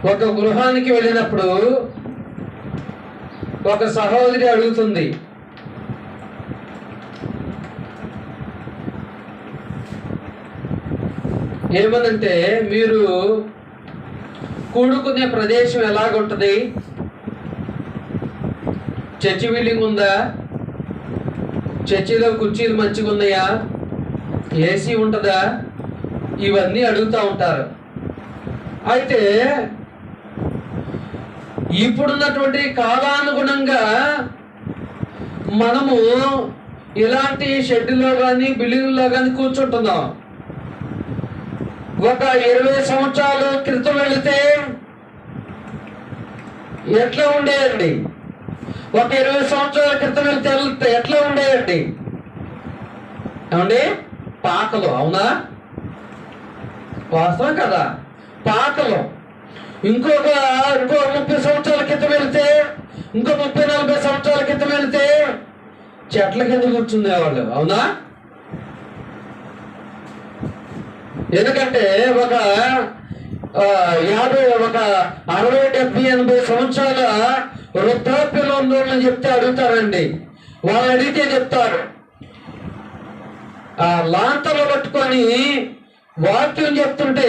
ఒక గృహానికి వెళ్ళినప్పుడు ఒక సహోదరి అడుగుతుంది, ఏమనంటే మీరు కూడుకునే ప్రదేశం ఎలాగుంటుంది? చర్చి బిల్డింగ్ ఉందా? చర్చిలో కుర్చీలు మంచిగా ఉన్నాయా? ఏసీ ఉంటుందా? ఇవన్నీ అడుగుతూ ఉంటారు. అయితే ఇప్పుడున్నటువంటి కాలానుగుణంగా మనము ఇలాంటి షెడ్లో కానీ బిల్డింగ్లో కానీ కూర్చుంటున్నాం. ఒక 20 సంవత్సరాల క్రితం వెళితే ఎట్లా ఉండేయండి? ఒక 20 సంవత్సరాల క్రితం వెళ్తే ఎట్లా ఉండేయండి? ఏమండి? పాకలు. అవునా? వాస్తవం కదా? పాకలు. ఇంకో 30 సంవత్సరాల క్రితం వెళితే, ఇంకో 30-40 సంవత్సరాల క్రితం వెళితే చెట్ల కింద కూర్చుండేవాళ్ళు. అవునా? ఎందుకంటే ఒక 60-70-80 సంవత్సరాల వృద్ధాప్యంలో ఉన్నోళ్ళని చెప్తే అడుగుతారండి. వాళ్ళు అడిగితే చెప్తారు, లాంతలో పట్టుకొని వాక్యం చెప్తుంటే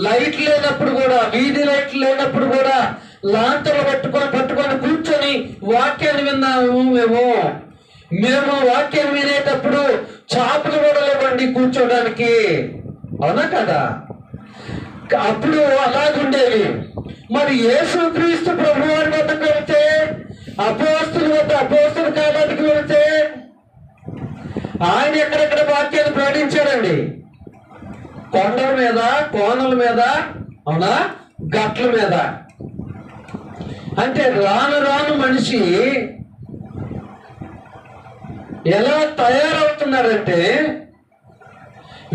లైట్ లేనప్పుడు కూడా, వీధి లైట్ లేనప్పుడు కూడా లాంతలో పట్టుకొని కూర్చొని వాక్యాన్ని విన్నాము. మేము వాక్యం వినేటప్పుడు చాపలు కూడా లేవండి కూర్చోడానికి. అవునా కదా? అప్పుడు అలాగుండేవి. మరి యేసుక్రీస్తు ప్రభువారి వద్దకు వెళితే, అపోస్తల కాలానికి వెళితే ఆయన ఎక్కడెక్కడ వాక్యాన్ని ప్రకటించాడండి? కొండల మీద, కోనల మీద, అవునా, గట్ల మీద. అంటే రాను రాను మనిషి ఎలా తయారవుతున్నారంటే,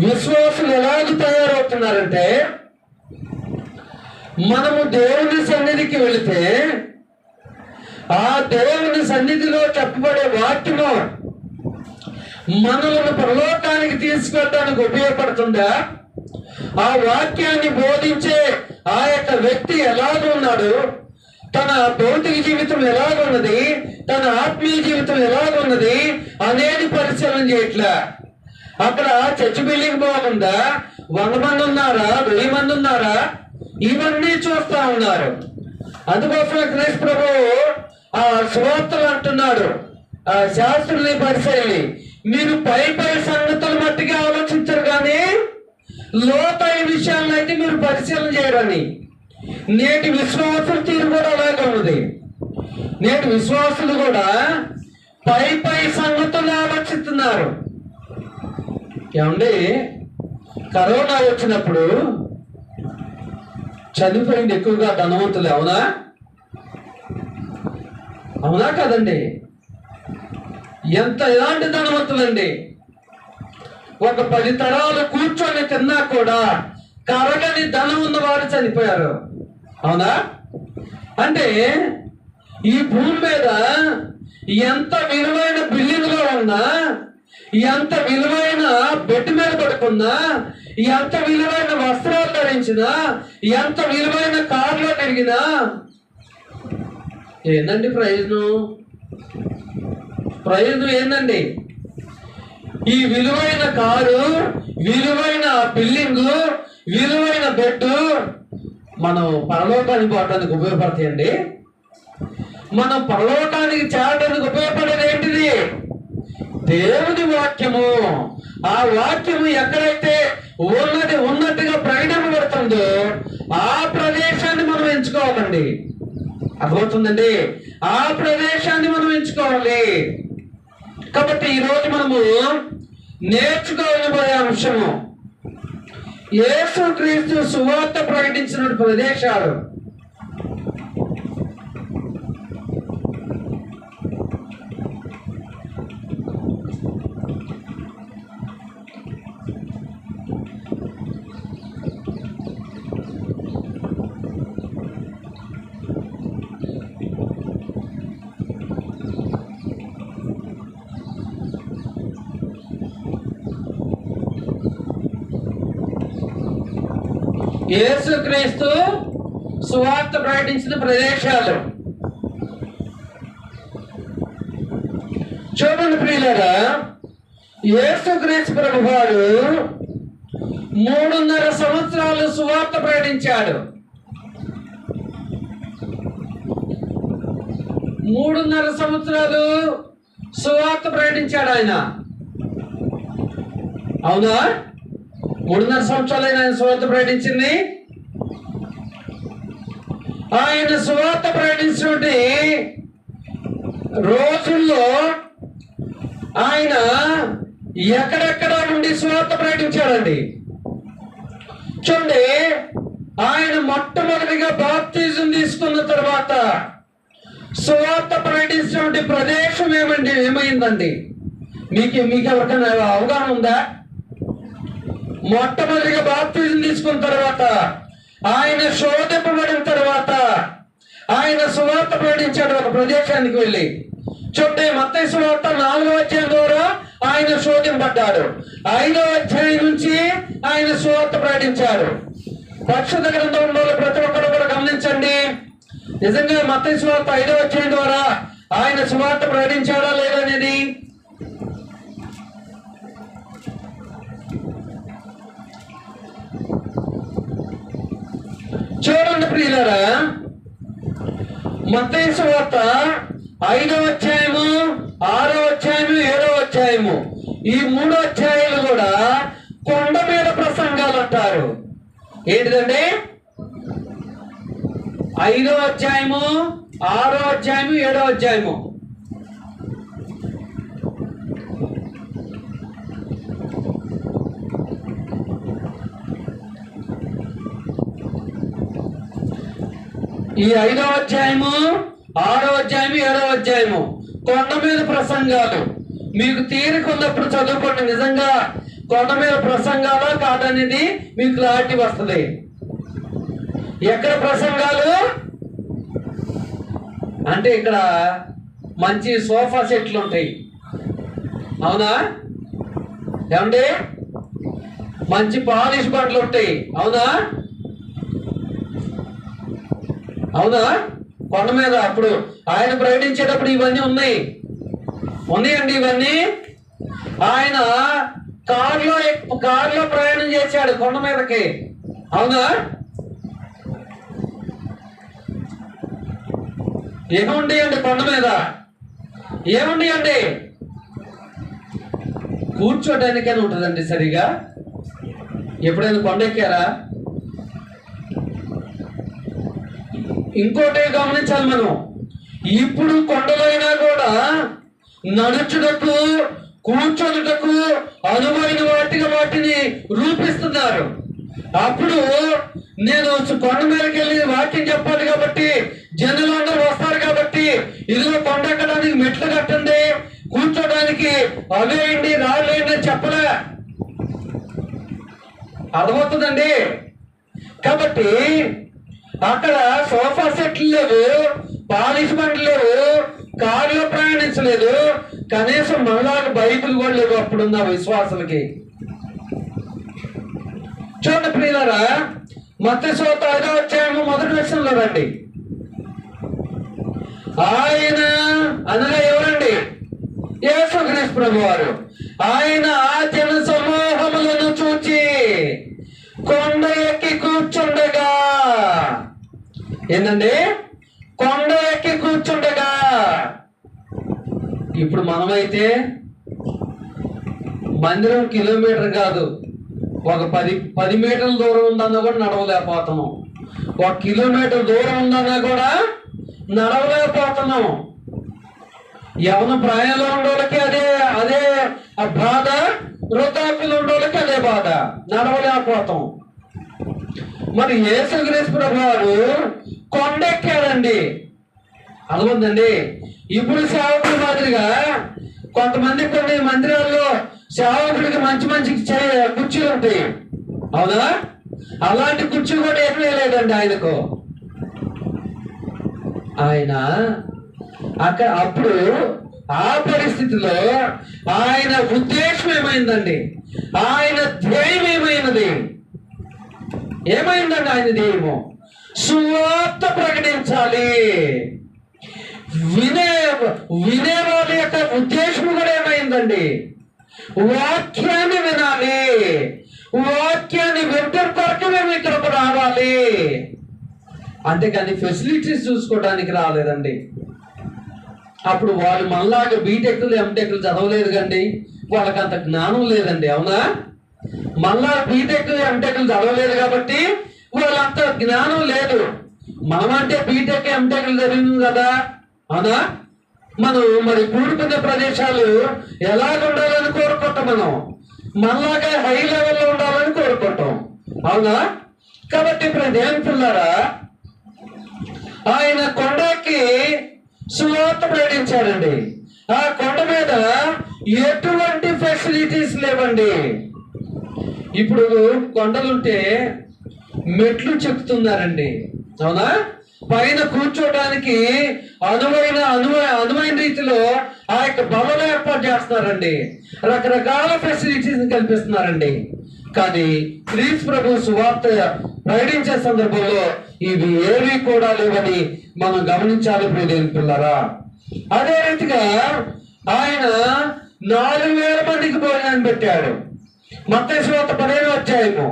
విశ్వాసులు ఎలాగ తయారవుతున్నారంటే, మనము దేవుని సన్నిధికి వెళితే ఆ దేవుని సన్నిధిలో చెప్పబడే వాక్యము మనల్ని పరలోకానికి తీసుకెళ్ళడానికి ఉపయోగపడుతుందా? ఆ వాక్యాన్ని బోధించే ఆ యొక్క వ్యక్తి ఎలాగున్నాడు, తన భౌతిక జీవితం ఎలాగున్నది, తన ఆత్మీయ జీవితం ఎలాగున్నది అనేది పరిశీలన చేయట్లే. అక్కడ చర్చి బిల్డింగ్ బాగుందా, 100 మంది ఉన్నారా, 1000 మంది ఉన్నారా, ఇవన్నీ చూస్తా ఉన్నారు. అందుకోసమే క్రీస్తు ప్రభు ఆ సువార్తలు అంటున్నాడు, శాస్త్రుల్ని పరిశీలి, మీరు పై సంగతులు మట్టిగా ఆలోచించరు కానీ లోతైన విషయాలను అయితే మీరు పరిశీలన చేయరని. నేటి విశ్వాసుల తీరు కూడా అలాగే ఉన్నది. నేటి విశ్వాసులు కూడా పై సంగతులు ఆలోచిస్తున్నారు. ఏమండి? కరోనా వచ్చినప్పుడు చనిపోయింది ఎక్కువగా ధనవంతులు. అవునా? అవునా కదండి? ఎలాంటి ధనవంతులండి? ఒక 10 తరాలు కూర్చొని తిన్నా కూడా కరగని ధనం ఉన్నవారు చనిపోయారు. అవునా? అంటే ఈ భూమి మీద ఎంత విలువైన బిల్డింగ్లో ఉన్నా, ఎంత విలువైన బెడ్ మీద పడుకున్నా, ఎంత విలువైన వస్త్రాలు ధరించినా, ఎంత విలువైన కారులో తిరిగినా ఏందండి ప్రయోజనం ఏందండి? ఈ విలువైన కారు, విలువైన బిల్డింగు, విలువైన బెడ్ మనం పరలోకానికి పోవడానికి ఉపయోగపడతాయండి? మనం పరలోకానికి చేరడానికి ఉపయోగపడేది ఏంటిది? దేవుని వాక్యము. ఆ వాక్యము ఎక్కడైతే ఉన్నట్టుగా ప్రకటింపబడుతుందో ఆ ప్రదేశాన్ని మనం ఎంచుకోవాలండి. అర్థమవుతుందండి? ఆ ప్రదేశాన్ని మనం ఎంచుకోవాలి. కాబట్టి ఈరోజు మనము నేర్చుకోబోయే అంశము యేసుక్రీస్తు సువార్త ప్రకటించిన ప్రదేశాలు. యేసుక్రీస్తు సువార్త ప్రకటించిన ప్రదేశాలు. చూడండి ప్రియులారా, యేసుక్రీస్తు ప్రభువారు 3.5 సంవత్సరాలు సువార్త ప్రకటించాడు. 3.5 సంవత్సరాలు సువార్త ప్రకటించాడు ఆయన. అవునా? 3.5 సంవత్సరాలు ఆయన సువార్త ప్రకటించింది. ఆయన సువార్త ప్రకటించినటువంటి రోజుల్లో ఆయన ఎక్కడెక్కడ నుండి సువార్త ప్రకటించాడండి. చూడండి, ఆయన మొట్టమొదటిగా బాప్తిజం తీసుకున్న తర్వాత సువార్త ప్రకటించినటువంటి ప్రదేశం ఏమైందండి? మీకు ఎవరికైనా అవగాహన ఉందా? మొట్టమొదటిగా బాప్తిజం తీసుకున్న తర్వాత ఆయన శోధింపబడిన తర్వాత ఆయన సువార్త ప్రకటించాడు ఒక ప్రదేశానికి వెళ్ళి. చూడండి, మత్తయి సువార్త 4వ అధ్యాయం ద్వారా ఆయన శోధింపడ్డాడు. 5వ అధ్యాయం నుంచి ఆయన సువార్త ప్రకటించాడు. పరిశుద్ధ గ్రంథంలో ప్రతి ఒక్కరు కూడా గమనించండి, నిజంగా మత్తయి సువార్త 5వ అధ్యాయం ద్వారా ఆయన సువార్త ప్రకటించాడా లేదనేది. చూడండి ప్రియులారా, మత్తయి సువార్త 5వ అధ్యాయము, 6వ అధ్యాయము, 7వ అధ్యాయము, ఈ 3 అధ్యాయాలు కూడా కొండ మీద ప్రసంగాలు అంటారు. ఏంటిదండి? 5వ అధ్యాయము, 6వ అధ్యాయము, 7వ అధ్యాయము. ఈ 5వ అధ్యాయము, 6వ అధ్యాయము, 7వ అధ్యాయము కొండ మీద ప్రసంగాలు. మీకు తీరికున్నప్పుడు చదువుకోండి. నిజంగా కొండ మీద ప్రసంగాలా కాదనేది మీకు క్లారిటీ వస్తుంది. ఎక్కడ ప్రసంగాలు అంటే ఇక్కడ మంచి సోఫా సెట్లు ఉంటాయి. అవునా? ఏమండి? మంచి పాలిష్ బండ్లు ఉంటాయి. అవునా? అవునా? కొండ మీద అప్పుడు ఆయన ప్రకటించేటప్పుడు ఇవన్నీ ఉన్నాయండి. ఇవన్నీ ఆయన కారులో ప్రయాణం చేశాడు కొండ మీదకి. అవునా? ఏముండయండి కొండ మీద? ఏముండయండి? కూర్చోడానికైనా ఉంటుందండి సరిగా. ఎప్పుడైనా కొండ ఎక్కారా? ఇంకోటి గమనించాలి మనం, ఇప్పుడు కొండలైనా కూడా నడుచుటకు, కూర్చొనుటకు అనువైన వాటిని రూపిస్తున్నారు. అప్పుడు నేను కొండ మీదకి వెళ్ళి వాక్యం చెప్పాలి కాబట్టి, జనులు అందరూ వస్తారు కాబట్టి, ఇదిగో కొండ ఎక్కడానికి మెట్లు కట్టండి, కూర్చోడానికి అవేయండి, రాళ్ళేయండి అని చెప్పలే. అర్థమవుతుందండి? కాబట్టి అక్కడ సోఫా సెట్లు లేవు, పాలిష్ బండ్లు లేవు, కారులో ప్రయాణించలేదు, కనీసం మనలాగా బైబిల్ కూడా లేవు అప్పుడున్న విశ్వాసులకి. చూడండి ప్రియులారా, మత్తయి సువార్త 5వ అధ్యాయము 1వ వచనంలో రండి. ఆయన అనగా ఎవరండి? యేసుక్రీస్తు ప్రభువారు. ఆయన ఆ జన సమూహములను చూచి కొండ ఎక్కి కూర్చుండగా. ఏంటండి? కొండ ఎక్కి కూర్చుండగా. ఇప్పుడు మనమైతే మందిరం కిలోమీటర్ కాదు, ఒక 10 మీటర్ల దూరం ఉందన్నా కూడా నడవలేకపోతున్నాం. 1 కిలోమీటర్ దూరం ఉందన్నా కూడా నడవలేకపోతున్నాం. యవన ప్రాయంలో ఉండోళ్ళకి అదే బాధ, వృద్ధాప్యులు ఉండోళ్ళకి అదే బాధ, నడవలేకపోతాం. మరి యేసుక్రీస్తు ప్రభువారు కొండెక్కాడండి. అర్థమైందండి? ఇప్పుడు సేవకుల మాదిరిగా కొంతమంది కొన్ని మందిరాల్లో సేవకుడికి మంచి కుర్చీలు ఉంటాయి. అవునా? అలాంటి కుర్చీ కూడా ఏం లేదండి ఆయనకు. ఆయన అప్పుడు ఆ పరిస్థితిలో ఆయన ఉద్దేశం ఏమైందండి? ఆయన ధ్యేయం ఏమైందండి ఆయన ధ్యేయము? సువార్త ప్రకటించాలి. వినే వాళ్ళ యొక్క ఉద్దేశం కూడా ఏమైందండి? వాక్యాన్ని వినాలి, వాక్యాన్ని వినడం కొరకు మేము ఇక్కడకు రావాలి. అంతేకాని ఫెసిలిటీస్ చూసుకోవడానికి రాలేదండి. అప్పుడు వాళ్ళు మనలాగా బీటెక్లు ఎంటెక్లు చదవలేదు కండి, వాళ్ళకి అంత జ్ఞానం లేదండి. అవునా? మళ్ళా బీటెక్లు ఎంటెక్లు చదవలేదు కాబట్టి వాళ్ళంత జ్ఞానం లేదు. మనమంటే బీటెక్ ఎంటెక్లు చదివింది కదా. అవునా? మనం మరి కూడుకునే ప్రదేశాలు ఎలాగ ఉండాలని కోరుకుంటాం. మనం మనలాగా హై లెవెల్లో ఉండాలని కోరుకుంటాం. అవునా? కాబట్టి ఇప్పుడు దేవుని పిల్లారా, ఆయన కొండకి సువార్త ప్రకటించాడండి. ఆ కొండ మీద ఎటువంటి ఫెసిలిటీస్ లేవండి. ఇప్పుడు కొండలుంటే మెట్లు చెక్కుతున్నారండి. అవునా? పైన కూర్చోడానికి అనువైన రీతిలో ఆ యొక్క భవనం ఏర్పాటు చేస్తున్నారండి. రకరకాల ఫెసిలిటీస్ కల్పిస్తున్నారండి. కానీ క్రీస్తు ప్రభు సువార్త ప్రకటించే సందర్భంలో ఇవి ఏవి కూడా లేవని మనం గమనించాలి ప్రియమైన పిల్లరా. అదే రీతిగా ఆయన 4,000 మందికి భోజనాన్ని పెట్టాడు. మత్తయి సువార్త 15వ అధ్యాయము.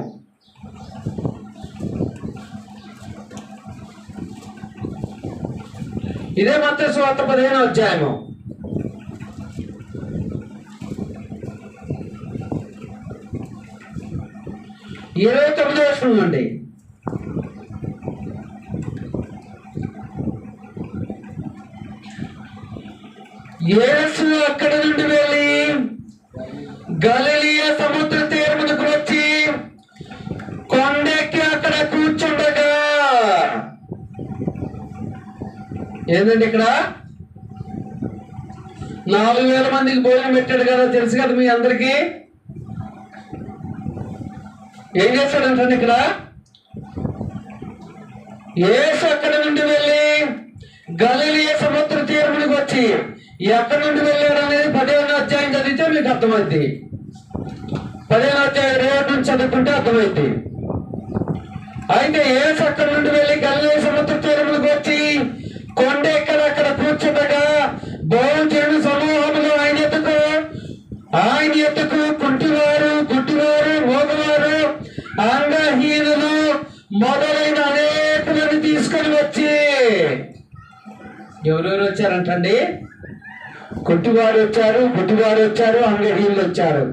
ఇదే మత్తయి సువార్త 15వ అధ్యాయము 29వ వచనం అండి. యేసు అక్కడ నుండి వెళ్ళి గలిలయ సముద్ర తీరమునకు వచ్చి కొండెక్కి అక్కడ కూర్చుండగా. ఏంటండి ఇక్కడ 4,000 మందికి భోజనం పెట్టాడు కదా, తెలుసు కదా మీ అందరికీ. ఏం చేస్తాడంటే ఇక్కడ యేసు అక్కడ నుండి వెళ్ళి గలిలయ సముద్ర తీరమునికి వచ్చి, ఎక్కడి నుండి వెళ్ళాడు అనేది 15వ అధ్యాయం చదివితే మీకు అర్థమైంది. 15వ అధ్యాయం 2 నుంచి చదువుకుంటే అర్థమైంది. అయితే యేసు అక్కడి నుండి వెళ్ళి గలిలయ సముద్ర తీరమునికి వచ్చి కొండ ఎక్కడ కూర్చుండగా భోజన సమూహములు ఆయన ఎత్తుకు కుంటివారు, గుడ్డివారు, మోగవారు, అంగహీనులు మొదలైన అనేకులను తీసుకొని వచ్చి. ఎవరెవరు వచ్చారంటండి? కుంటివారు వచ్చారు, గుడ్డివారు వచ్చారు, అంగహీనులు వచ్చారు.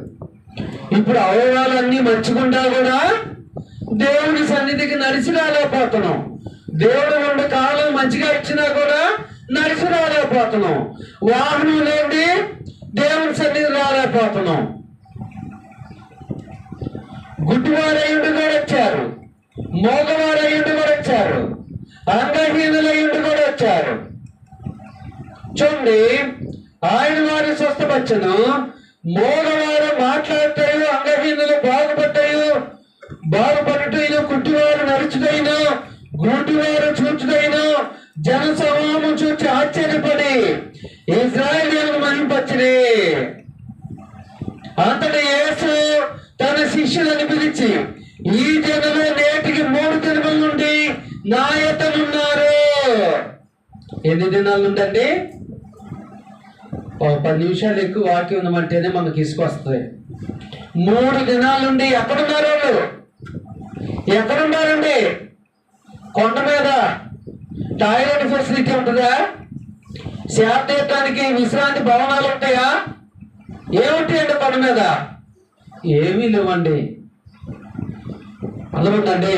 ఇప్పుడు అవయవాలన్నీ మంచిగుండా కూడా దేవుని సన్నిధికి నడిచి రాలేకపోతున్నాం. దేవుడు 2 కాలం మంచిగా ఇచ్చినా కూడా నడిచి రాలేకపోతున్నాం. వాహనం లేని దేవుని సన్నిధి రాలేకపోతున్నాం. గుడ్డివారయ్యుడు కూడా వచ్చారు, మోగవారయ్యుడు కూడా వచ్చారు, అంగహీనులయ్యుడు కూడా వచ్చారు. చూడండి, ఆయన వారి స్వస్థపరచను. మోగవారు మాట్లాడతాయి, అంగహీనులు బాగుపడటైన, కుట్టివారు నడుచుటైన, గుడ్డివారు చూచుటైన జన సమూహం చూచి ఆశ్చర్యపడి ఇశ్రాయేలీయులను మహింపచ్చిరి. అంతటి యేసు తన శిష్యులను పిలిచి, ఈ జనులు నేటికి 3 దినముల నుండి నా యొద్దనున్నారు. ఎన్ని దినాలు ఉందండి? 10 నిమిషాలు ఎక్కువ వాక్యం ఉందమంటేనే మనకు తీసుకొస్తుంది. 3 దినాల నుండి ఎక్కడున్నారు వాళ్ళు? ఎక్కడున్నారండి? కొండ మీద. టాయిలెట్ ఫెసిలిటీ ఉంటుందా? శాంతియటానికి విశ్రాంతి భవనాలు ఉంటాయా? ఏముంటాయండి కొండ మీద? ఏమీ లేవండి. అలాంటండి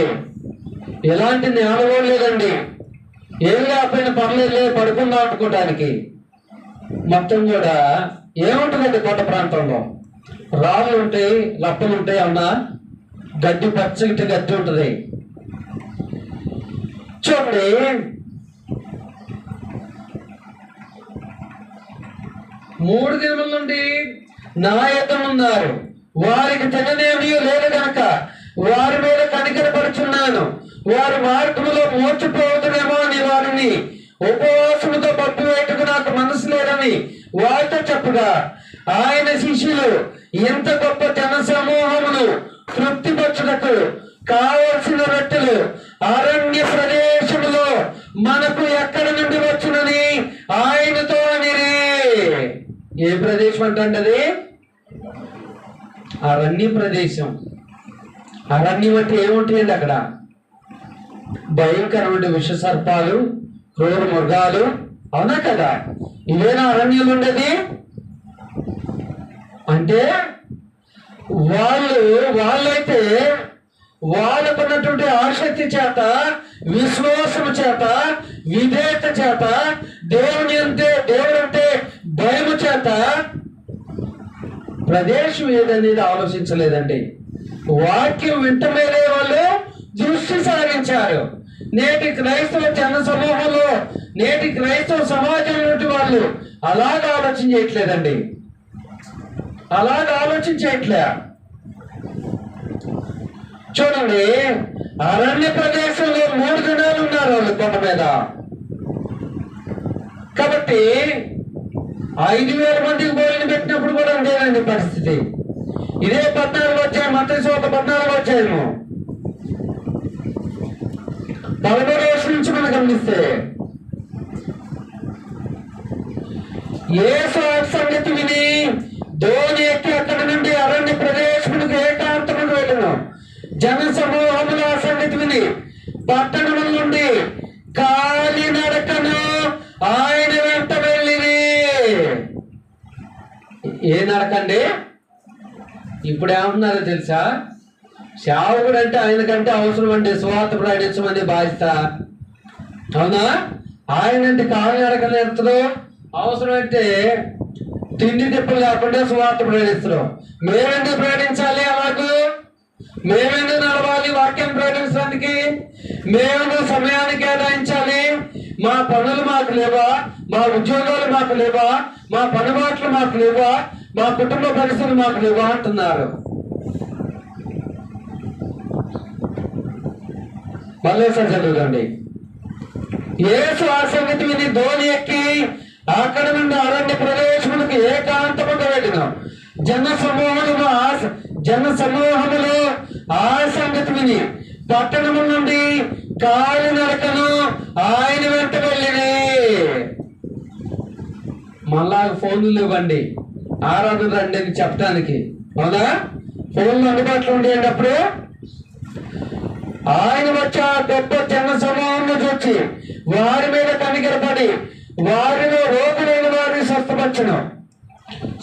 ఎలాంటి నేల లేదండి. ఏం లేకపోయినా పర్లేదు, పడుకుందాం అనుకోవడానికి. మొత్తం కూడా ఏముంటుందండి కొండ ప్రాంతంలో? రాళ్ళు ఉంటాయి, లప్పలు ఉంటాయి, అవునా? గడ్డి, పచ్చటి గడ్డి ఉంటుంది. చూడండి, మూడు దినముల నుండి నా యొద్దనున్నారు. వారికి తిననేమీ లేదు కనుక వారి మీద కనికరపడుచున్నాను. వారి మార్గములో మోర్చిపోవదునేమో అని వారిని ఉపవాసముతో పట్టువేయటకు నాకు మనసు లేదని వారితో చెప్పగా, ఆయన శిష్యులు ఇంత గొప్ప జన సమూహమును తృప్తిపరచుటకు కావలసిన రొట్టెలు అరణ్య ప్రదేశ మనకు ఎక్కడి నుండి వచ్చునని ఆయనతో అనిరి. ఏ ప్రదేశం అంటే అది అరణ్య ప్రదేశం. అరణ్యం అంటే ఏముంటాయండి అక్కడ? భయంకరమైన విష సర్పాలు, క్రూర మృగాలు, అవునా కదా? ఇవేనా అరణ్యాలు ఉండేది? అంటే వాళ్ళైతే వాళ్ళకున్నటువంటి ఆసక్తి చేత, విశ్వాసము చేత, విధేయత చేత, దేవుడంటే భయము చేత ప్రదేశం ఏదనేది ఆలోచించలేదండి. వాక్యం వింటమేలే వాళ్ళు దృష్టి సారించారు. నేటి క్రైస్తవ జన సమూహంలో, నేటి క్రైస్తవ సమాజంలో వాళ్ళు అలాగ ఆలోచన చేయట్లేదండి. అలాగ ఆలోచన చేయట్లే. చూడండి, అరణ్య ప్రదేశంలో 3 దినాలు ఉన్నారు వాళ్ళు కొండ మీద. కాబట్టి 5,000 మందికి భోజనం పెట్టినప్పుడు కూడా ఉండేదండి పరిస్థితి. ఇదే 14 వచ్చాయి, మత్తయి సువార్త 14 వచ్చాయేమో 13 రోజుల నుంచి మనం గమనిస్తే యేసు సంగతి విని ధోని ఎక్కి అక్కడి నుండి అరణ్య ప్రదేశములకు ఏకాంతముకు వెళ్ళను. జన సమూహముల సంగతి విని పట్టణముల నుండి కాలినడకను ఆయన వెంట వెళ్ళిరి. ఏ నడకండి? ఇప్పుడు ఏమంటున్నారో తెలుసా? సేవకుడు అంటే ఆయనకంటే అవసరం అండి సువార్త ప్రకటించమని బాధ్యత, అవునా? ఆయనంటే కాలినడకలు ఎత్తరు, అవసరం అంటే తిండి తిప్పలు లేకుండా సువార్త ప్రకటిస్తారు. మేమెందుకు ప్రకటించాలి? అలాగూ మేమెందుకు నడవాలి వాక్యం ప్రకటించడానికి? మేమెందుకు సమయాన్ని కేటాయించాలి? మా పనులు మాకు లేవా? మా ఉద్యోగాలు మాకు లేవా? మా పనిబాట్లు మాకు లేవా? మా కుటుంబ పరిస్థితులు మాకు లేవా అంటున్నారు. మళ్ళీ చదువుదండి. యేసు ఆ సంగతి విని ధోని ఎక్కి అక్కడ నుండి అరణ్య ప్రదేశములకు ఏకాంతముగా వెళ్ళిన జన సమూహములు ఆ సంగతి విని పట్టణము నుండి కాలినడకను ఆయన వెంట వెళ్ళిని. మళ్ళా ఫోన్లు ఇవ్వండి, ఆరాధన రండి అని చెప్పడానికి, అవునా? ఫోన్లు అందుబాటులో ఉండేయండి. అప్పుడు ఆయన వచ్చి ఆ గొప్ప జన సమూహంను చూచి వారి మీద కనికరపడి వారిలో రోగులైన వారిని స్వస్థపరచును.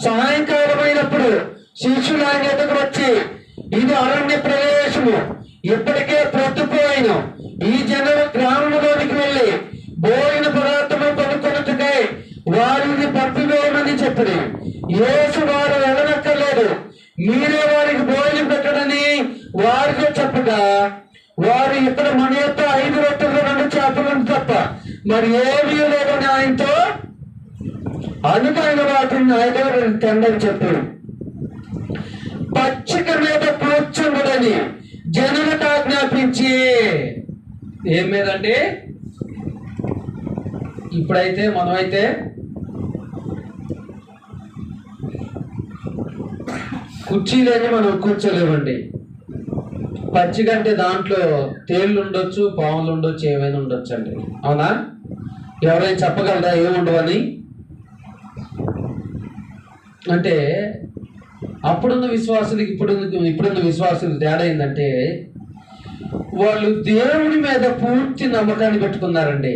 సాయంకాలం అయినప్పుడు శిష్యులు ఆయన ఎదుగు వచ్చి, ఇది అరణ్య ప్రదేశము, ఇప్పటికే ప్రొద్దుపోయిన ఈ జనులు గ్రామంలోనికి వెళ్ళి భోజన పదార్థము కొనుక్కొనుటకై వారిని పంపివేయమని చెప్పింది. యేసు వారు వెళ్ళనక్కర్లేదు, మీరే వారికి భోజనం పెట్టడని వారితో చెప్పగా వారు ఇక్కడ మన యొక్క 5 రొట్టెలు 2 చేపలను తప్ప మరి ఏమీ లేదని ఆయనతో అనుకైన వాటిని ఆయన తెండని చెప్పాడు. పచ్చిక మీద కూర్చుండని జనులకు ఆజ్ఞాపించి. ఏం మీదండి? ఇప్పుడైతే మనమైతే కుర్చీలేని మనం కూర్చోలేమండి. పచ్చికంటే దాంట్లో తేళ్లు ఉండొచ్చు, పాములు ఉండొచ్చు, ఏమైనా ఉండొచ్చు అండి, అవునా? ఎవరైనా చెప్పగలరా ఏముండవని? అంటే అప్పుడున్న విశ్వాసులకి ఇప్పుడున్న విశ్వాసులు తేడా ఏంటంటే వాళ్ళు దేవుని మీద పూర్తి నమ్మకాన్ని పెట్టుకున్నారండి.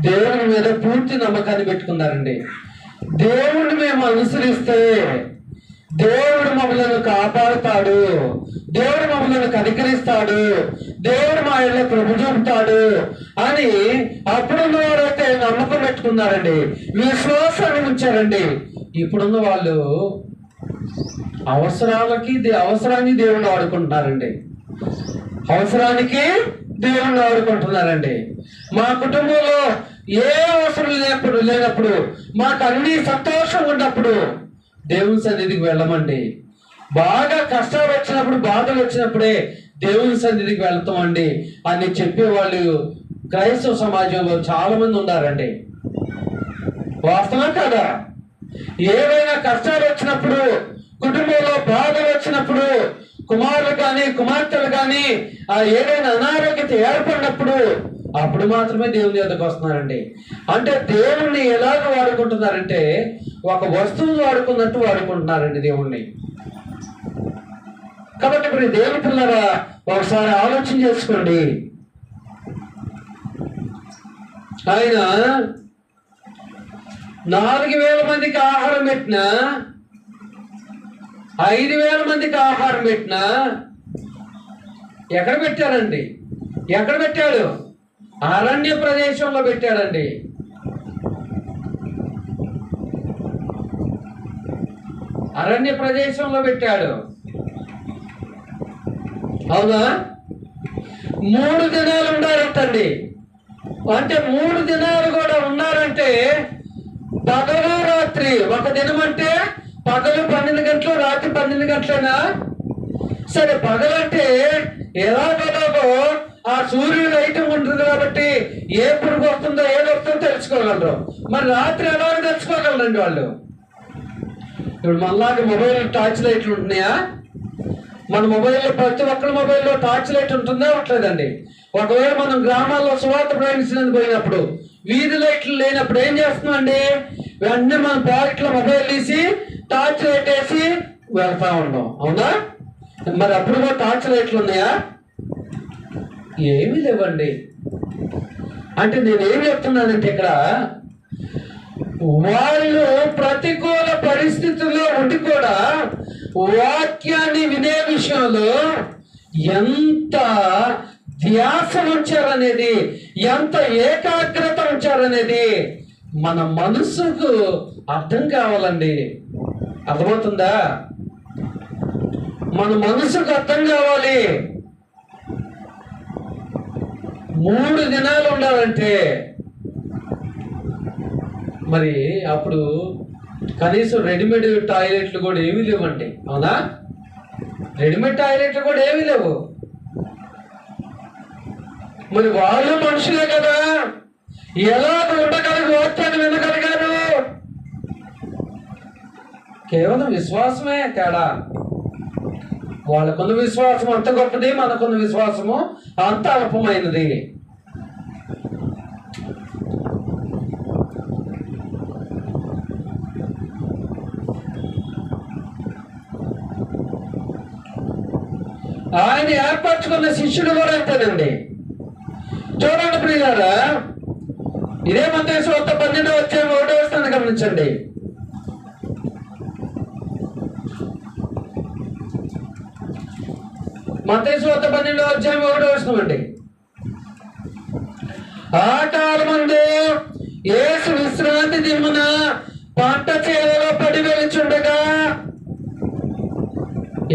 దేవుని మీద పూర్తి నమ్మకాన్ని పెట్టుకున్నారండి. దేవుణ్ణి మేము అనుసరిస్తే దేవుడు మమ్మల్ని కాపాడుతాడు, దేవుడు మమ్మల్ని కనికరిస్తాడు, దేవుడు మా ఇళ్ళ కృప చూపుతాడు అని అప్పుడున్న వారైతే నమ్మకం పెట్టుకున్నారండి, విశ్వాసాన్ని ఉంచారండి. ఇప్పుడున్న వాళ్ళు అవసరాన్ని దేవుణ్ణి వాడుకుంటున్నారండి. అవసరానికి దేవుణ్ణి వాడుకుంటున్నారండి. మా కుటుంబంలో ఏ అవసరం లేనప్పుడు, మాకు అన్ని సంతోషం ఉన్నప్పుడు దేవుని సన్నిధికి వెళ్ళమండి. బాగా కష్టాలు వచ్చినప్పుడు, బాధలు వచ్చినప్పుడే దేవుని సన్నిధికి వెళ్తామండి అని చెప్పేవాళ్ళు క్రైస్తవ సమాజంలో చాలా మంది ఉన్నారండి. వాస్తవం కదా? ఏవైనా కష్టాలు వచ్చినప్పుడు, కుటుంబంలో బాధలు వచ్చినప్పుడు, కుమారులు కానీ కుమార్తెలు కానీ ఏదైనా అనారోగ్యత ఏర్పడినప్పుడు అప్పుడు మాత్రమే దేవుని యొద్దకు వస్తున్నారండి. అంటే దేవుణ్ణి ఎలాగ వాడుకుంటున్నారంటే ఒక వస్తువు వాడుకున్నట్టు వాడుకుంటున్నారండి దేవుణ్ణి. కాబట్టి ఇప్పుడు దేవుని పిల్లరా ఒకసారి ఆలోచన చేసుకోండి. ఆయన 4,000 మందికి ఆహారం పెట్టినా, 5,000 మందికి ఆహారం పెట్టినా ఎక్కడ పెట్టారండి? ఎక్కడ పెట్టాడు? అరణ్య ప్రదేశంలో పెట్టాడండి. అరణ్య ప్రదేశంలో పెట్టాడు. అవునా? 3 దినాలు ఉండారంటండి. అంటే 3 దినాలు కూడా ఉన్నారంటే పగలు రాత్రి, ఒక దినం అంటే పగలు 12 గంటలు, రాత్రి 12 గంటలేనా? సరే, పగలంటే ఎలాగో ఆ సూర్యుడు ఐటమ్ ఉంటుంది కాబట్టి ఏ పురుగు వస్తుందో ఏది వస్తుందో తెలుసుకోగలరు. మరి రాత్రి ఎలా తెలుసుకోగలరండి వాళ్ళు? ఇప్పుడు మనలాగా మొబైల్ టార్చ్ లైట్లు ఉంటున్నాయా? మన మొబైల్లో, ప్రతి ఒక్కరి మొబైల్లో టార్చ్ లైట్ ఉంటుందా? ఉండలేదండి. ఒకవేళ మనం గ్రామాల్లో సువార్త ప్రయాణించడానికి పోయినప్పుడు వీధి లైట్లు లేనప్పుడు ఏం చేస్తున్నామండి? వెంటనే మన పాకెట్లో మొబైల్ తీసి టార్చ్ లైట్ వేసి వెళ్తా ఉంటాం. అవునా? మరి అప్పుడు కూడా టార్చ్ లైట్లు ఉన్నాయా? ఏమీ లేవండి. అంటే నేనేం చెప్తున్నానంటే ఇక్కడ వాళ్ళు ప్రతికూల పరిస్థితుల్లో ఉండి కూడా వాక్యాన్ని వినే విషయంలో ఎంత ధ్యాస ఉంచారనేది, ఎంత ఏకాగ్రత ఉంచారనేది మన మనసుకు అర్థం కావాలండి. అర్థమవుతుందా? మన మనసుకు అర్థం కావాలి. 3 దినాలు ఉండాలంటే మరి అప్పుడు కనీసం రెడీమేడ్ టాయిలెట్లు కూడా ఏమీ లేవండి. అవునా? రెడీమేడ్ టాయిలెట్లు కూడా ఏమీ లేవు. మరి వాళ్ళు మనుషులే కదా, ఎలా ఉండగలిగి వాక్యాన్ని వినగలిగారు? కేవలం విశ్వాసమే తేడా. వాళ్ళకున్న విశ్వాసం అంత గొప్పది, మనకున్న విశ్వాసము అంత అల్పమైనది. ఆయన ఏర్పరచుకున్న శిష్యుడు కూడా అంతేనండి. చూడండి ప్రియులారా, ఇదే మత్తయి సువార్త 12వ అధ్యాయం 1వ వచనాన్ని గమనించండి. మత్తయి సువార్త 12వ అధ్యాయం 1వ వచనం అండి. ఆ కాలమందు యేసు విశ్రాంతి దినమున పంట చేలలో పడి వెలుచుండగా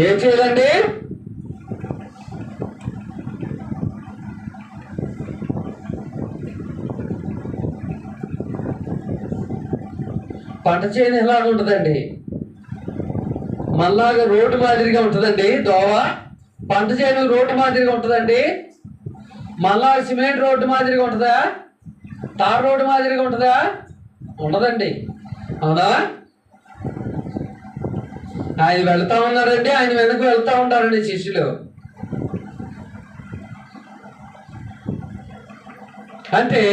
ఏం చేయాలండి? పంట చేను ఎలాగ ఉంటుందండి? మళ్ళాగా రోడ్డు మాదిరిగా ఉంటుందండి దోవ. పంట చేను రోడ్డు మాదిరిగా ఉంటుందండి. మళ్ళా సిమెంట్ రోడ్డు మాదిరిగా ఉంటుందా? తార్ రోడ్డు మాదిరిగా ఉంటుందా? ఉండదండి. అవునా? ఆయన వెళ్తా ఉన్నారండి, ఆయన వెనక్కి వెళ్తా ఉంటారండి శిష్యులు. అంటే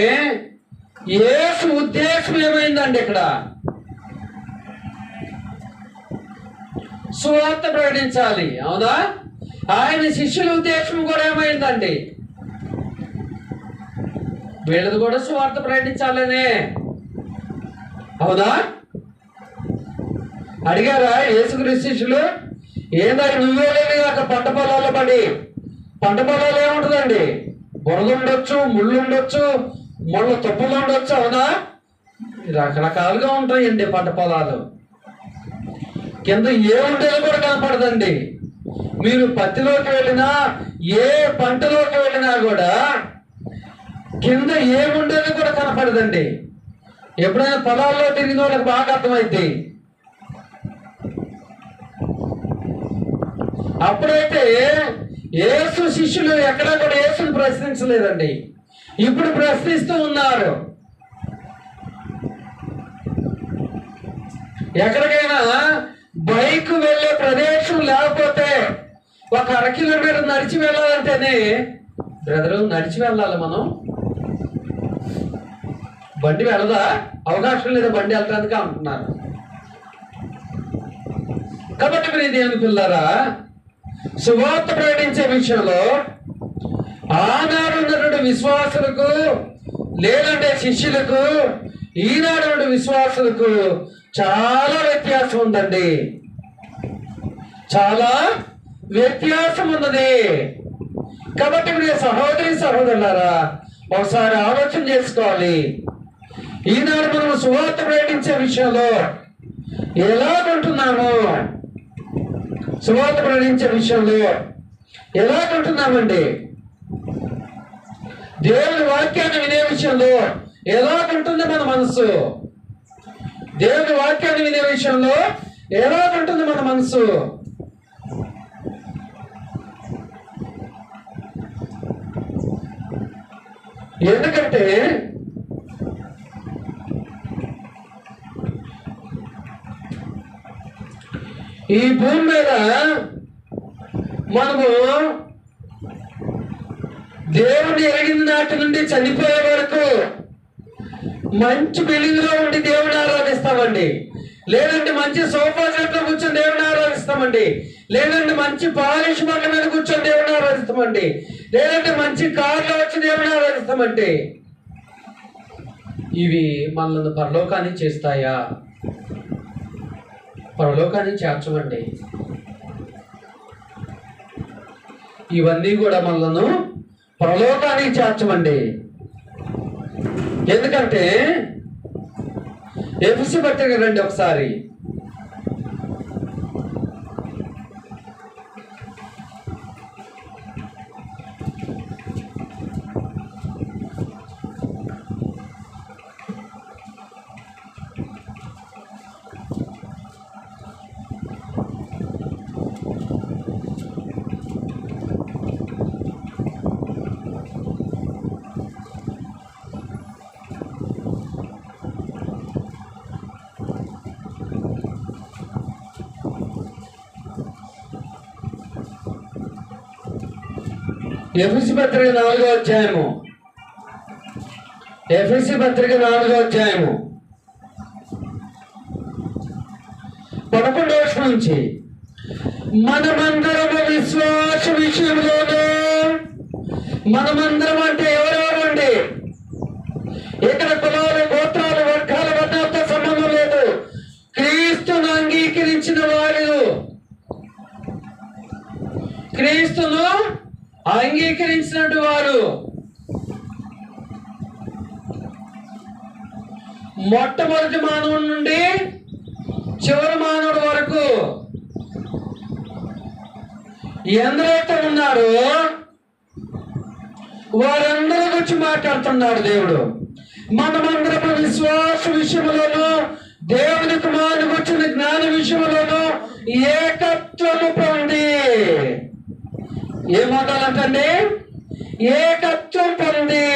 యేసు ఉద్దేశం ఏమైందండి? ఇక్కడ సువార్త ప్రకటించాలి. అవునా? ఆయన శిష్యుల ఉద్దేశం కూడా ఏమైందండి? వీళ్ళది కూడా సువార్త ప్రకటించాలనే. అవునా? అడిగారా యేసుక్రీస్తు శిష్యులు? ఏందా నువ్వే లేని అక్కడ పంట పొలాల్లో పడి? పంట పొలాలు ఏముంటుందండి? బురద ఉండొచ్చు, ముళ్ళు ఉండొచ్చు, ముళ్ళ తుప్పలు ఉండొచ్చు. అవునా? రకరకాలుగా ఉంటాయండి పంట పొలాలు. కింద ఏ ఉండేది కూడా కనపడదండి. మీరు పత్తిలోకి వెళ్ళినా, ఏ పంటలోకి వెళ్ళినా కూడా కింద ఏముండేది కూడా కనపడదండి. ఎప్పుడైనా పొలాల్లో తిరిగిన వాళ్ళకి బాగా అర్థమైంది. అప్పుడైతే యేసు శిష్యులు ఎక్కడా కూడా యేసుని ప్రశ్నించలేదండి. ఇప్పుడు ప్రశ్నిస్తూ ఉన్నారు. ఎక్కడికైనా బైక్ వెళ్ళే ప్రదేశం లేకపోతే ఒక 1/2 కిలోమీటర్ నడిచి వెళ్ళాలంటేనే, బ్రదరు నడిచి వెళ్ళాలి మనం, బండి వెళ్ళదా, అవకాశం లేదా బండి వెళ్ళడానికి అంటున్నారు. కాబట్టి మీరు దేవుని పిల్లారా, సువార్త ప్రకటించే విషయంలో ఆనాడు ఉన్నటువంటి విశ్వాసులకు లేదంటే శిష్యులకు ఈనాడు విశ్వాసులకు చాలా వ్యత్యాసం ఉందండి. చాలా వ్యత్యాసం ఉన్నది. కాబట్టి మీరు సహోదరి సహోదరులారా, ఒకసారి ఆలోచన చేసుకోవాలి. ఈనాడు మనం సువార్త ప్రకటించే విషయంలో ఎలాగుంటున్నాము, సువార్త ప్రకటించే విషయంలో ఎలాగుంటున్నామండి, దేవుని వాక్యాన్ని వినే విషయంలో ఎలాగుంటుంది మన మనసు, దేవుని వాక్యాన్ని వినే విషయంలో ఎలాగుంటుంది మన మనసు. ఎందుకంటే ఈ భూమి మీద మనము దేవుని ఎరిగిన నాటి నుండి చనిపోయే వరకు మంచి బిల్డింగ్ లో ఉండి దేవుని ఆరాధిస్తామండి, లేదంటే మంచి సోఫా సెట్ లో కూర్చొని దేవుని ఆరాధిస్తామండి, లేదంటే మంచి పాలిష్ బండ్ల మీద కూర్చొని దేవుని ఆరాధిస్తామండి, లేదంటే మంచి కార్లో వచ్చి దేవుని ఆరాధిస్తామండి. ఇవి మనల్ని పరలోకాన్ని చేస్తాయా? పరలోకాన్ని చేర్చమండి. ఇవన్నీ కూడా మనలను పరలోకానికి చేర్చమండి. ఎందుకంటే ఎఫెసీ పత్రిక రండి ఒకసారి. ఎఫెసీ పత్రిక 4వ అధ్యాయము, ఎఫెసీ పత్రిక 4వ అధ్యాయము 11వ వచనం నుంచి, మనమందరము విశ్వాస విషయంలోనూ, మనమందరం అంటే ఎవరెవరు అండి? ఇక్కడ కులాలు, గోత్రాలు, వర్గాల వర్ణాలతో సంబంధం లేదు. క్రీస్తును అంగీకరించిన వారు, క్రీస్తును అంగీకరించినట్టు వారు, మొట్టమొదటి మానవుడి నుండి చివరి మానవుడి వరకు ఎందరైతే ఉన్నారో వారందరి గురించి మాట్లాడుతున్నాడు దేవుడు. మనమందరము విశ్వాస విషయంలోనూ దేవుని కుమారుని గురించిన జ్ఞాన విషయంలోనూ ఏకత్వము పొంది, ఏమంటారంటండి? ఏకత్వం పొంది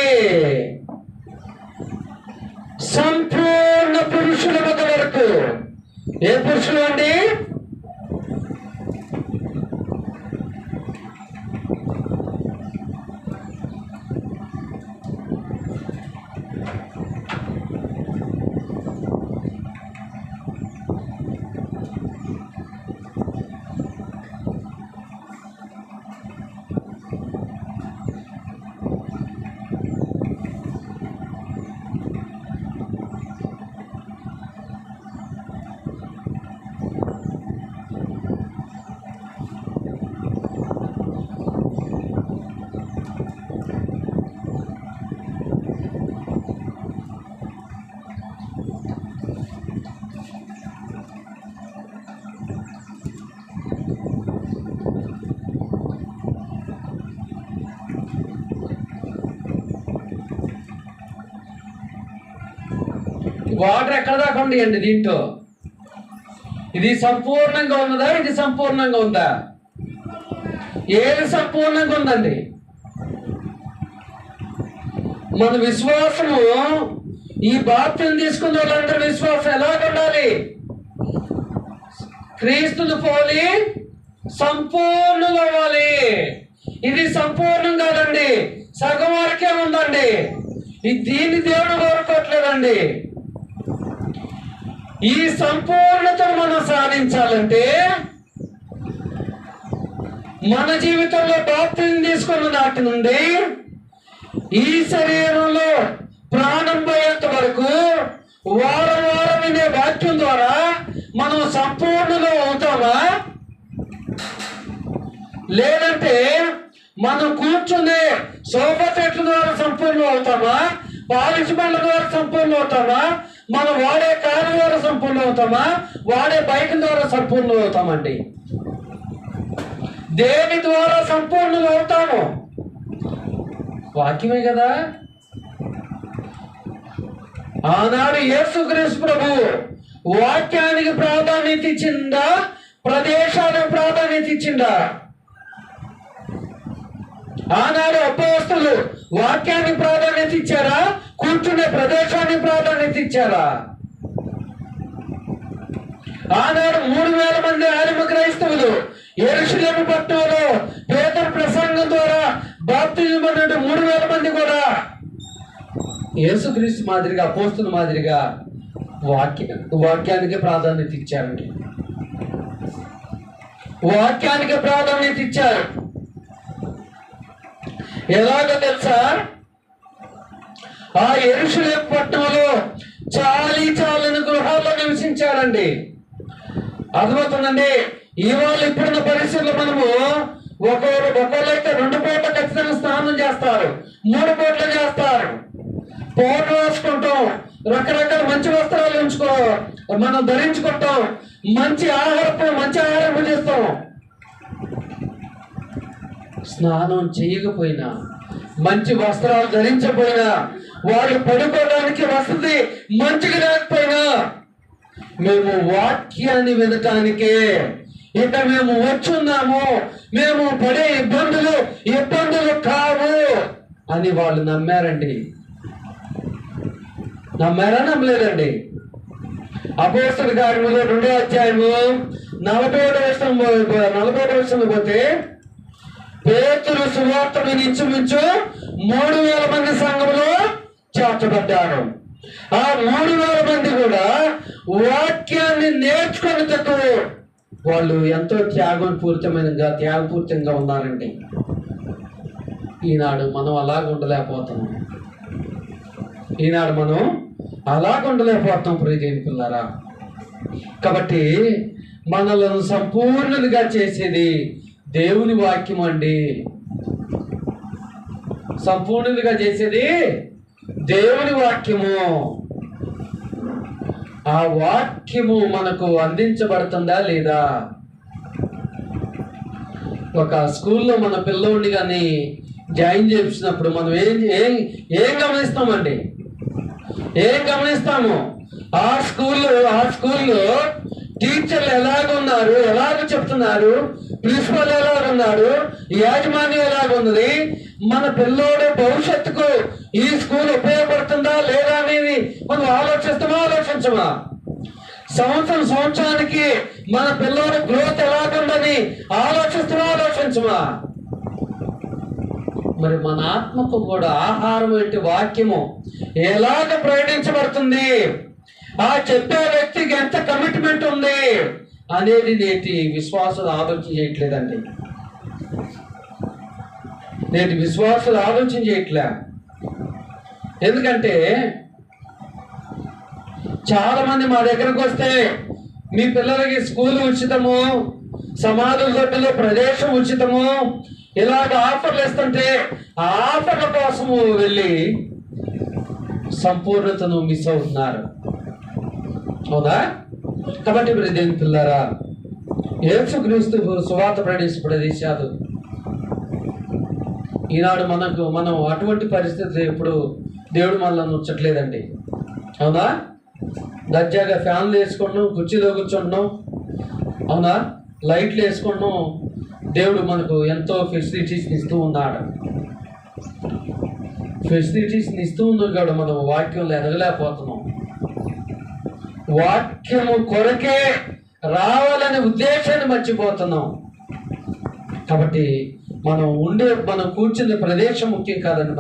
సంపూర్ణ పురుషుల వరకు. ఏ పురుషులు అండి? వాటర్ ఎక్కడ దాకా ఉండేయండి దీంట్లో? ఇది సంపూర్ణంగా ఉన్నదా? ఇది సంపూర్ణంగా ఉందా? ఏది సంపూర్ణంగా ఉందండి? మన విశ్వాసము, ఈ బాప్తిని తీసుకున్న వాళ్ళందరూ విశ్వాసం ఎలాగ ఉండాలి? క్రీస్తుని పోలి సంపూర్ణంగా అవ్వాలి. ఇది సంపూర్ణం కాదండి, సగం వరకే ఉందండి. దీన్ని దేవుడు కోరుకోవట్లేదండి. ఈ సంపూర్ణతను మనం సాధించాలంటే మన జీవితంలో బాప్తిజం తీసుకున్న నాటి నుండి ఈ శరీరంలో ప్రాణం పోయేంత వరకు వారం వారం వినే వాక్యం ద్వారా మనం సంపూర్ణంగా అవుతామా? లేదంటే మనం కూర్చునే సోఫా సెట్ల ద్వారా సంపూర్ణం అవుతామా? పాలిష్ బండ్ల ద్వారా సంపూర్ణం అవుతామా? మనం వాడే కారు ద్వారా సంపూర్ణం అవుతామా? వాడే బైక్ ద్వారా సంపూర్ణం అవుతామండి? దేని ద్వారా సంపూర్ణం అవుతాము? వాక్యమే కదా. ఆనాడు యేసుక్రీస్తు ప్రభు వాక్యానికి ప్రాధాన్యత ఇచ్చిందా, ప్రదేశానికి ప్రాధాన్యత ఇచ్చిందా? ఆనాడు అపోస్తలులు వాక్యానికి ప్రాధాన్యత ఇచ్చారా, కూర్చునే ప్రదేశానికి ప్రాధాన్యత ఇచ్చారా? ఆనాడు 3,000 మంది ఆదిమ క్రైస్తవులు యెరూషలేము పట్టణంలో పేతురు ప్రసంగం ద్వారా బాప్తిజం పొందిన 3,000 మంది కూడా యేసుక్రీస్తు మాదిరిగా, అపోస్తలుల మాదిరిగా వాక్యానికి ప్రాధాన్యత ఇచ్చారండి. వాక్యానికి ప్రాధాన్యత ఇచ్చారు. ఎలాగో తెలుసా? ఆ యెరూషలేము పట్టణంలో చాలని గృహాల్లో నివసించారండి. అర్థమవుతుందండి. ఇవాళ ఇప్పుడున్న పరిస్థితుల్లో మనము ఒకళ్ళైతే 2 పూట్ల ఖచ్చితంగా స్నానం చేస్తారు, 3 పూట్లు చేస్తారు, పౌడర్ వేసుకుంటాం, రకరకాల మంచి వస్త్రాలు మనం ధరించుకుంటాం, మంచి ఆహారం చేస్తాం. స్నానం చేయకపోయినా, మంచి వస్త్రాలు ధరించకపోయినా, వాళ్ళు పడుకోవడానికి వసతి మంచిగా లేకపోయినా, మేము వాక్యాన్ని వినటానికే ఇక మేము వచ్చున్నాము, మేము పడే ఇబ్బందులు కావు అని వాళ్ళు నమ్మారండి. నమ్మారా? నమ్మలేదండి. అపోస్తలుల కార్యములు 2వ అధ్యాయము 47వ వచనం పోతే, పేతురు సువార్త విని ఇంచుమించు 3,000 మంది సంఘంలో చేర్చబడ్డారు. ఆ 3,000 మంది కూడా వాక్యాన్ని నేర్చుకునేందుకు వాళ్ళు ఎంతో త్యాగపూరితంగా ఉన్నారండి. ఈనాడు మనం అలాగ ఉండలేకపోతున్నాం. ప్రియదేవుని పిల్లారా. కాబట్టి మనలను సంపూర్ణంగా చేసేది దేవుని వాక్యం అండి. సంపూర్ణంగా చేసేది దేవుని వాక్యము. ఆ వాక్యము మనకు అందించబడుతుందా లేదా? ఒక స్కూల్లో మన పిల్లోడిని కానీ జాయిన్ చేసినప్పుడు మనం ఏం గమనిస్తామండి? ఏం గమనిస్తాము? ఆ స్కూల్లో టీచర్లు ఎలాగున్నారు, ఎలాగ చెప్తున్నారు, ప్రిన్సిపల్ ఎలాగున్నాడు, యాజమాన్యం ఎలాగున్నది, మన పిల్లోడు భవిష్యత్తుకు ఈ స్కూల్ ఉపయోగపడుతుందా లేదా అనేది మనం ఆలోచించమా? సంవత్సరానికి మన పిల్లోడి గ్రోత్ ఎలాగుందని ఆలోచించమా? మరి మన ఆత్మకు కూడా ఆహారం వంటి వాక్యము ఎలాగ ప్రకటించబడుతుంది, ఆ చెప్పే వ్యక్తికి ఎంత కమిట్మెంట్ ఉంది అనేది నేటి విశ్వాసులు ఆలోచన చేయట్లేదండి. ఎందుకంటే చాలా మంది మా దగ్గరకు వస్తే మీ పిల్లలకి స్కూల్ ఉచితము, సమాధుల దొడ్డులో ప్రదేశం ఉచితము, ఇలాగ ఆఫర్లు ఇస్తుంటే ఆ ఆఫర్ల కోసము వెళ్ళి సంపూర్ణతను మిస్ అవుతున్నారు. అవునా? కాబట్టి దేవుని పిల్లారా, యేసుక్రీస్తు సువార్త ప్రకటించే ప్రదేశాలు ఈనాడు మనం అటువంటి పరిస్థితులు ఎప్పుడు దేవుడు మనల్ని ఉంచట్లేదండి. అవునా? దర్జాగా ఫ్యాన్లు వేసుకుంటున్నాం, కుర్చీలో కూర్చుంటున్నాం. అవునా? లైట్లు వేసుకుంటున్నాం. దేవుడు మనకు ఎంతో ఫెసిలిటీస్ని ఇస్తూ ఉన్నాడు. కూడా మనం వాక్యంలో ఎదగలేకపోతున్నాం. వాక్యము కొరకే రావాలనే ఉద్దేశాన్ని మర్చిపోతున్నాం. కాబట్టి మనం కూర్చునే ప్రదేశం ముఖ్యం కాదండి.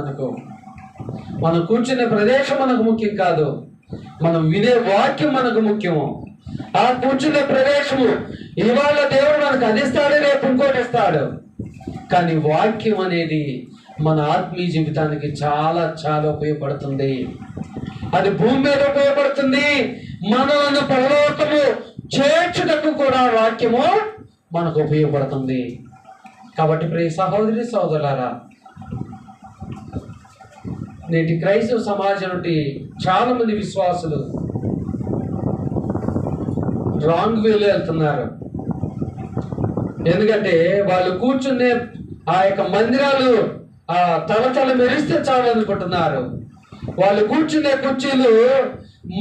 మనం కూర్చునే ప్రదేశం మనకు ముఖ్యం కాదు, మనం వినే వాక్యం మనకు ముఖ్యము. ఆ కూర్చునే ప్రదేశము ఇవాళ దేవుడు మనకు అది ఇస్తాడు, రేపు ఇంకోటి ఇస్తాడు. కానీ వాక్యం అనేది మన ఆత్మీయ జీవితానికి చాలా చాలా ఉపయోగపడుతుంది. అది భూమి మీద ఉపయోగపడుతుంది, మనల్ని పరలోకము చేర్చుటకు కూడా వాక్యము మనకు ఉపయోగపడుతుంది. కాబట్టి ప్రియ సహోదరి సహోదరులారా, నేటి క్రైస్తవ సమాజం నుండి చాలా మంది విశ్వాసులు రాంగ్ వేలో వెళ్తున్నారు. ఎందుకంటే వాళ్ళు కూర్చునే ఆ యొక్క మందిరాలు ఆ తలతల మెరిస్తే చాలు అనుకుంటున్నారు. వాళ్ళు కూర్చునే కుర్చీలు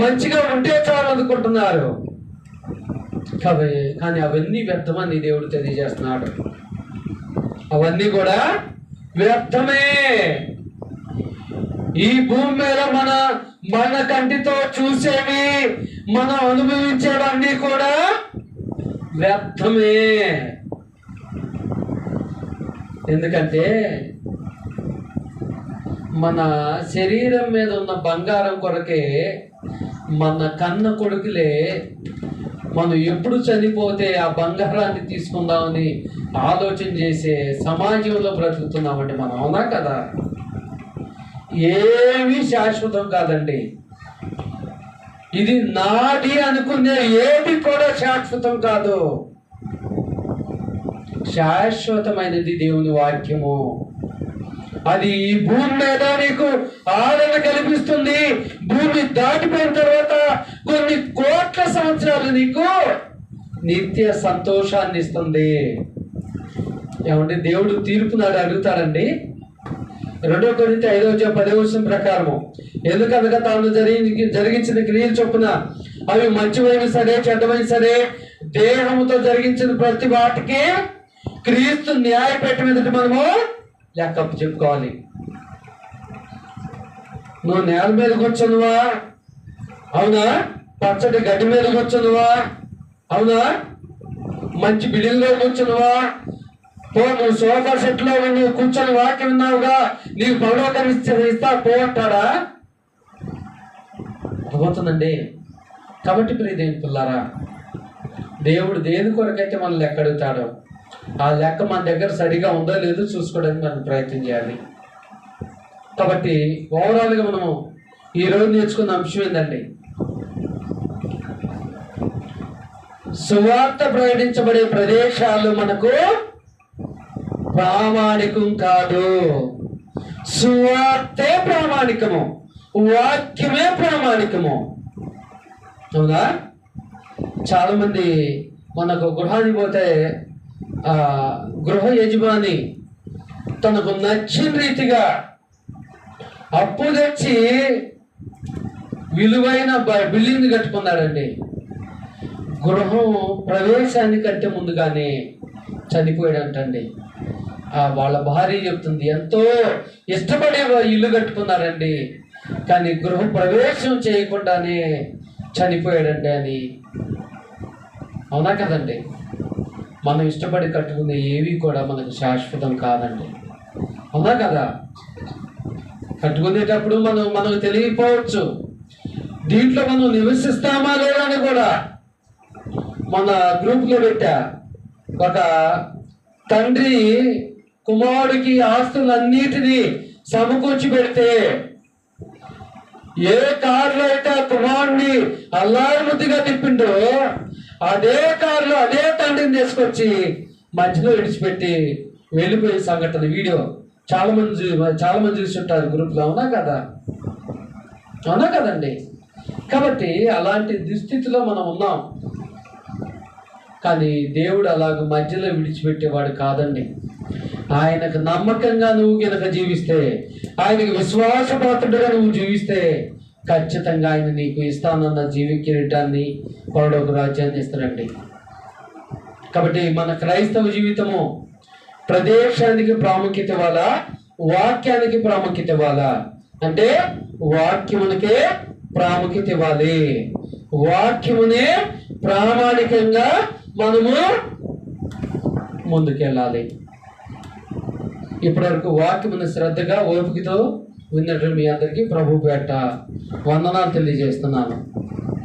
మంచిగా ఉంటే చాలు అనుకుంటున్నారు. కానీ అవన్నీ వ్యర్థమని దేవుడు తెలియజేస్తున్నాడు. అవన్నీ కూడా వ్యర్థమే. ఈ భూమి మీద మన కంటితో చూసేవి, మనం అనుభవించేవన్నీ కూడా వ్యర్థమే. ఎందుకంటే మన శరీరం మీద ఉన్న బంగారం కొరకే మన కన్న కొడుకులే మనం ఎప్పుడు చనిపోతే ఆ బంగారాన్ని తీసుకుందామని ఆలోచన చేసే సమాజంలో బ్రతుకుతున్నామండి మనం. అవునా కదా? ఏమీ శాశ్వతం కాదండి. ఇది నాది అనుకునే ఏది కూడా శాశ్వతం కాదు. శాశ్వతమైనది దేవుని వాక్యము. అది ఈ భూమి మీద నీకు ఆదరణ కల్పిస్తుంది. భూమి దాటిపోయిన తర్వాత కొన్ని కోట్ల సంవత్సరాలు నీకు నిత్య సంతోషాన్ని ఇస్తుంది. ఏమంటే దేవుడు తీర్పునాడు అడుగుతారండి. 2 కొరింథీ 5:10 ప్రకారము, ఎందుకనగా తాను జరిగించిన క్రియలు చొప్పున అవి మంచివైన సరే చెడ్డమైన సరే దేహముతో జరిగించిన ప్రతి వాటికి క్రీస్తు న్యాయపీఠం ఎదుట మనము లెక్క చెప్పుకోవాలి. నువ్వు నేల మీద కూర్చున్నావా? అవునా? పచ్చడి గడ్డి మీద కూర్చున్నావా? అవునా? మంచి బిల్డింగ్ లో కూర్చున్నావా? నువ్వు సోఫా సెట్ లో నువ్వు కూర్చొని వాక్యం విన్నావుగా, నీకు పరలోకాన్ని ఇస్తా పోగొట్టాడా? పోతుందండి. కాబట్టి ప్రియదేవుని పిల్లారా, దేవుడు దేని కొరకైతే మనం లెక్క అడుగుతాడో ఆ లెక్క మన దగ్గర సరిగా ఉందో లేదో చూసుకోవడానికి మనం ప్రయత్నం చేయాలి. కాబట్టి ఓవరాల్గా మనం ఈరోజు నేర్చుకున్న అంశం ఏంటండి? సువార్త ప్రకటించబడే ప్రదేశాలు మనకు ప్రామాణికం కాదు. సువార్తే ప్రామాణికము, వాక్యమే ప్రామాణికము. అవునా? చాలా మంది మనకు గృహానికి పోతే గృహ యజమాని తనకు నచ్చిన రీతిగా అప్పు తెచ్చి విలువైన బిల్డింగ్ కట్టుకున్నాడండి. గృహం ప్రవేశానికంటే ముందుగానే చనిపోయాడంటండి. వాళ్ళ భార్య చెప్తుంది, ఎంతో ఇష్టపడే ఇల్లు కట్టుకున్నారండి, కానీ గృహ ప్రవేశం చేయకుండానే చనిపోయాడండి అని. అవునా కదండి? మనం ఇష్టపడి కట్టుకునే ఏవి కూడా మనకు శాశ్వతం కాదండి. అవునా కదా? కట్టుకునేటప్పుడు మనకు తెలియకపోవచ్చు, దీంట్లో మనం నివసిస్తామా లేదా అని కూడా. మన గ్రూప్లో పెట్టా, ఒక తండ్రి కుమారుడికి ఆస్తులన్నిటినీ సమకూర్చి పెడితే ఏ కారులో అయితే ఆ కుమారుడిని అల్లారు ముద్దుగా తిప్పిండో అదే కారులో అదే తండ్రిని తీసుకొచ్చి మధ్యలో విడిచిపెట్టి వెళ్ళిపోయే సంఘటన వీడియో చాలా మంది చూస్తుంటారు గ్రూప్లో. అవునా కదా? అవునా కదండి? కాబట్టి అలాంటి దుస్థితిలో మనం ఉన్నాం. కానీ దేవుడు అలాగ మధ్యలో విడిచిపెట్టేవాడు కాదండి. ఆయనకు నమ్మకంగా నువ్వు కనుక జీవిస్తే, ఆయనకు విశ్వాసపాత్రుడుగా నువ్వు జీవిస్తే ఖచ్చితంగా ఆయన నీకు ఇస్తానన్న జీవి కిరీటాన్ని, పరలోక రాజ్యాన్ని ఇస్తాడండి. కాబట్టి మన క్రైస్తవ జీవితము ప్రదేశానికి ప్రాముఖ్యత ఇవ్వాలా, వాక్యానికి ప్రాముఖ్యత ఇవ్వాలా? అంటే వాక్యమునికే ప్రాముఖ్యత ఇవ్వాలి. వాక్యమునే ప్రామాణికంగా మనము ముందుకెళ్ళాలి. ఇప్పటివరకు వాక్యమును శ్రద్ధగా ఓపికతో విన్నట్టు మీ అందరికీ ప్రభు పేట వందనాలు తెలియజేస్తున్నాను.